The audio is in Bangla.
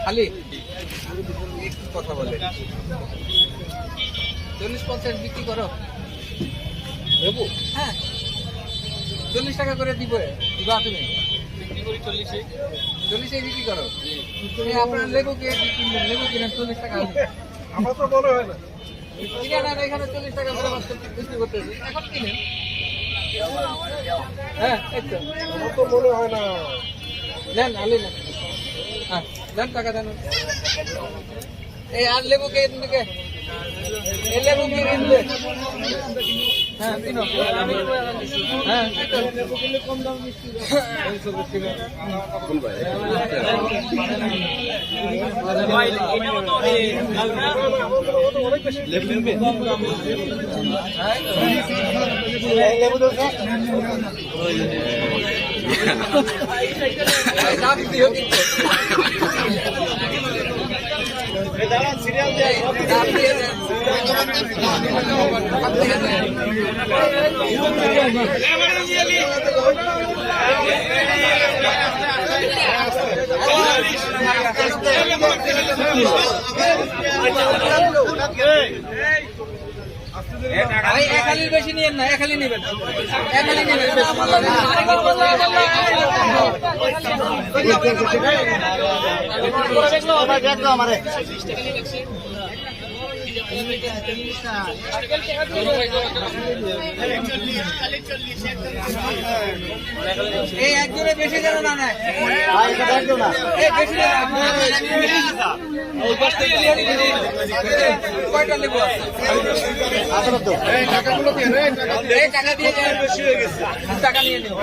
খালি কথা বলে 40-50 বিক্রি করো দেবো। হ্যাঁ 40 টাকা করে দিবা তুমি বিক্রি করি 40-এ বিক্রি করো। আপনার লেবু কে কিনবেন? লেবু কিনেন 40 টাকা। আমার তো মনে হয় না কিনে না এখানে 40 টাকা করে বিক্রি করতেছে, এখন কিনেন। হ্যাঁ একটু আমার তো মনে হয় না। দেন আলি না। হ্যাঁ দেন টাকা দেন। এই আর লেবু কে দিকে এই লেবু কি কিনবে? হ্যাঁ কিনো। হ্যাঁ লেবু কিনলে কম দাম মিষ্টি কোন ভাই লেবু কিনবে? লেবু দাও দাম দিও কিন্তু দাঁড়ান সিরিয়াল দেয় দাম দিয়ে দেন। বেশি নিয়েন না, একালি নেবেন, একালি নেবেন। এই একজনে বেশি যেন না নেয়, কয়টা লেবু টাকা দিয়ে বেশি হয়ে গেছে, টাকা নিয়ে নেব।